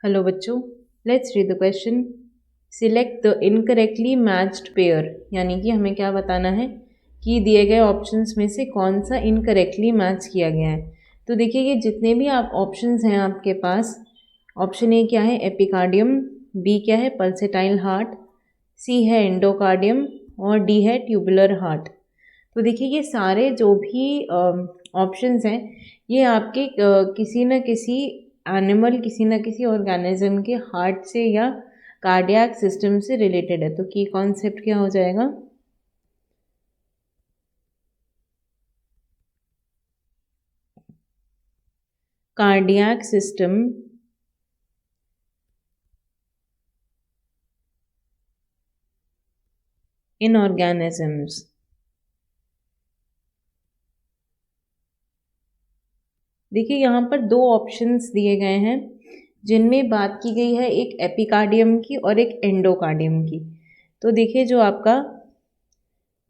Hello बच्चों, let's read the question. Select the incorrectly matched pair, यानी कि हमें क्या बताना है कि दिए गए ऑप्शंस में से कौन सा इनकरेक्टली मैच किया गया है। तो देखिए ये जितने भी आप ऑप्शंस हैं आपके पास, ऑप्शन ए क्या है एपिकार्डियम, बी क्या है पल्सेटाइल हार्ट, सी है एंडोकार्डियम और डी है ट्यूबुलर हार्ट। तो देखिए ये सारे जो भी ऑप्शंस हैं ये आपके किसी न किसी एनिमल, किसी न किसी ऑर्गेनिज्म के हार्ट से या कार्डियक सिस्टम से रिलेटेड है। तो की कॉन्सेप्ट क्या हो जाएगा? Cardiac system in organisms. देखिए यहाँ पर दो ऑप्शंस दिए गए हैं जिनमें बात की गई है, एक एपिकार्डियम की और एक एंडोकार्डियम की। तो देखिए जो आपका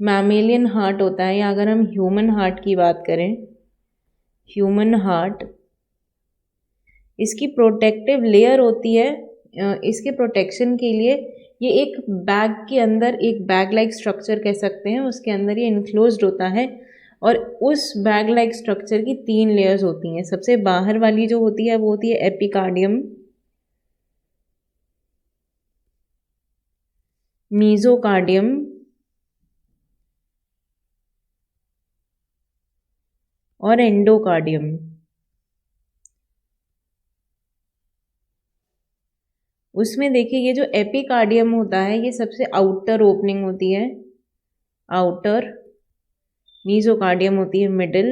मैमेलियन हार्ट होता है, या अगर हम ह्यूमन हार्ट की बात करें, ह्यूमन हार्ट, इसकी प्रोटेक्टिव लेयर होती है। इसके प्रोटेक्शन के लिए ये एक बैग के अंदर, एक बैग लाइक स्ट्रक्चर कह सकते हैं, उसके अंदर ये इनक्लोज्ड होता है। और उस बैग लाइक स्ट्रक्चर की 3 लेयर्स होती हैं। सबसे बाहर वाली जो होती है वो होती है एपिकार्डियम, मीजोकार्डियम और एंडोकार्डियम। उसमें देखिए ये जो एपिकार्डियम होता है ये सबसे आउटर ओपनिंग होती है, आउटर। मीजोकार्डियम होती है मिडिल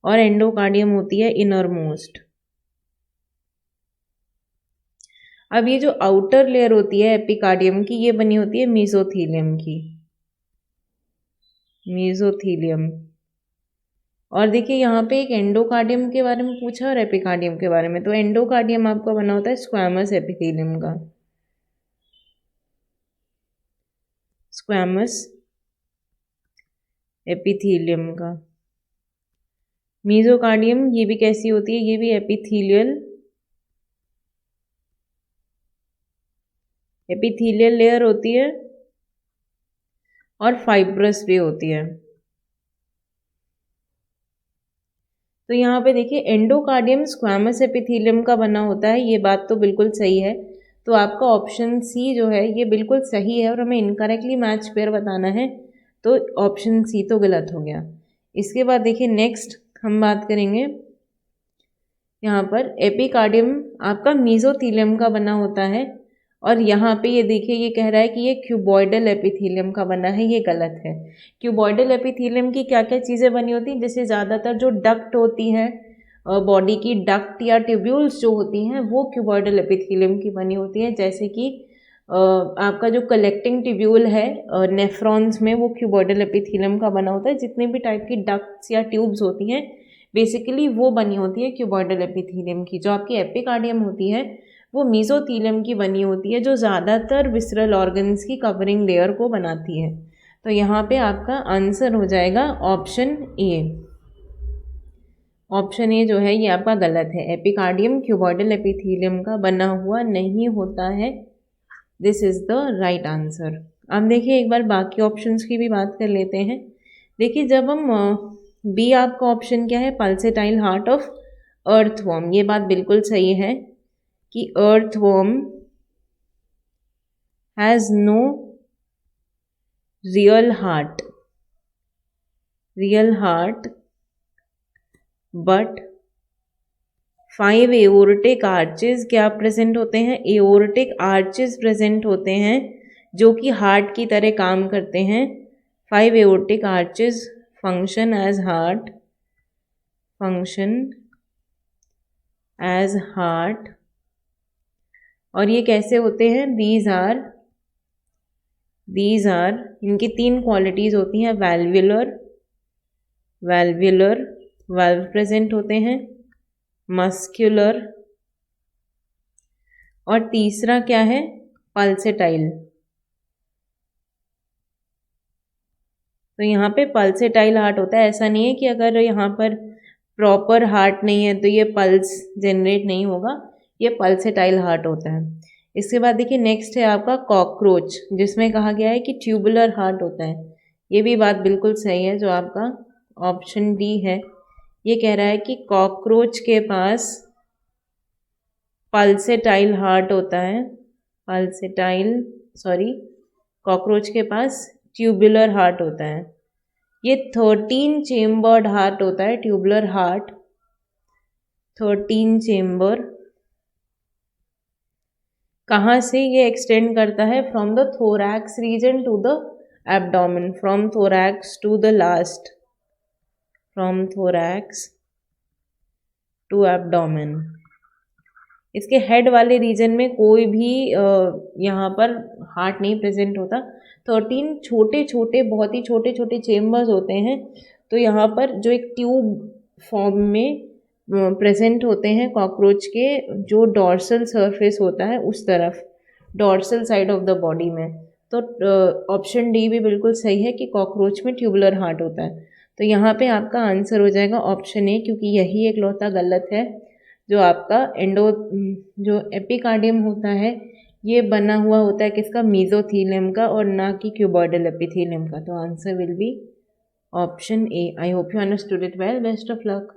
और एंडोकार्डियम होती है इनर मोस्ट। अब ये जो आउटर लेयर होती है एपिकार्डियम की, ये बनी होती है मीजोथीलियम की, मीजोथीलियम। और देखिए यहाँ पे एक एंडोकार्डियम के बारे में पूछा और एपिकार्डियम के बारे में। तो एंडोकार्डियम आपका बना होता है स्क्वैमस एपिथेलियम का, स्क्वैमस एपिथेलियम का। मीजोकार्डियम ये भी कैसी होती है, ये भी एपिथेलियल, एपिथेलियल लेयर होती है और फाइब्रस भी होती है। तो यहाँ पे देखिए एंडोकार्डियम स्क्वैमस एपिथेलियम का बना होता है, ये बात तो बिल्कुल सही है। तो आपका ऑप्शन सी जो है ये बिल्कुल सही है, और हमें इनकरेक्टली मैच पेयर बताना है, तो ऑप्शन सी तो गलत हो गया। इसके बाद देखिए नेक्स्ट हम बात करेंगे, यहाँ पर एपिकार्डियम आपका मीजोथीलियम का बना होता है। और यहाँ पे ये देखिए ये कह रहा है कि ये क्यूबॉइडल एपिथेलियम का बना है, ये गलत है। क्यूबॉइडल एपिथेलियम की क्या क्या चीज़ें बनी होती हैं, जैसे ज़्यादातर जो डक्ट होती है बॉडी की, डक्ट या ट्यूब्यूल्स जो होती हैं वो क्यूबॉइडल एपिथेलियम की बनी होती है। जैसे कि आपका जो कलेक्टिंग ट्यूब्यूल है नेफ्रॉन्स में, वो क्यूबॉइडल एपिथेलियम का बना होता है। जितने भी टाइप की डक्ट्स या ट्यूब्स होती हैं बेसिकली वो बनी होती है क्यूबॉइडल एपिथेलियम की। जो आपकी एपिकार्डियम होती है वो मीजोथीलियम की बनी होती है, जो ज़्यादातर विसरल ऑर्गन्स की कवरिंग लेयर को बनाती है। तो यहाँ पे आपका आंसर हो जाएगा ऑप्शन ए। ऑप्शन ए जो है ये आपका गलत है, एपिकार्डियम क्यूबॉइडल एपिथेलियम का बना हुआ नहीं होता है। This is the right answer. अब देखिए एक बार बाकी ऑप्शंस की भी बात कर लेते हैं। देखिए जब हम बी, आपका ऑप्शन क्या है पल्सेटाइल हार्ट ऑफ अर्थवॉर्म, ये बात बिल्कुल सही है कि earthworm has no real heart, real heart, but 5 aortic arches क्या प्रेजेंट होते हैं, एओर्टिक आर्चेस प्रेजेंट होते हैं जो कि हार्ट की तरह काम करते हैं। 5 aortic arches function as heart, function as heart. और ये कैसे होते हैं, दीज आर इनकी 3 क्वालिटीज होती हैं, वैल्वुलर, वैल्वुलर वाल्व प्रेजेंट होते हैं, मस्क्यूलर, और तीसरा क्या है पल्सेटाइल। तो यहाँ पे पल्सेटाइल हार्ट होता है। ऐसा नहीं है कि अगर यहाँ पर प्रॉपर हार्ट नहीं है तो ये पल्स जनरेट नहीं होगा, ये पल्सेटाइल हार्ट होता है। इसके बाद देखिए नेक्स्ट है आपका कॉकरोच, जिसमें कहा गया है कि ट्यूबुलर हार्ट होता है। ये भी बात बिल्कुल सही है, जो आपका ऑप्शन डी है। ये कह रहा है कि कॉकरोच के पास पल्सेटाइल हार्ट होता है, कॉकरोच के पास ट्यूबुलर हार्ट होता है। ये 13 चेम्बर्ड हार्ट होता है, ट्यूबुलर हार्ट 13 चेम्बर। कहाँ से ये एक्सटेंड करता है? From the thorax region to the abdomen, from thorax to the last, from thorax to abdomen. इसके हेड वाले रीजन में कोई भी यहाँ पर हार्ट नहीं प्रेजेंट होता। 13 छोटे छोटे, बहुत ही छोटे छोटे चेम्बर्स होते हैं। तो यहाँ पर जो एक ट्यूब फॉर्म में प्रेजेंट होते हैं कॉकरोच के, जो डॉर्सल सरफेस होता है उस तरफ, dorsal side of the body में। तो ऑप्शन डी भी बिल्कुल सही है कि कॉकरोच में ट्यूबुलर हार्ट होता है। तो यहाँ पे आपका आंसर हो जाएगा ऑप्शन ए, क्योंकि यही एक लौता गलत है। जो आपका जो एपिकार्डियम होता है ये बना हुआ होता है किसका? मेसोथीलियम का, और ना कि क्यूबॉइडल एपिथेलियम का। तो answer will be option A. I hope you understood it well. Best of luck.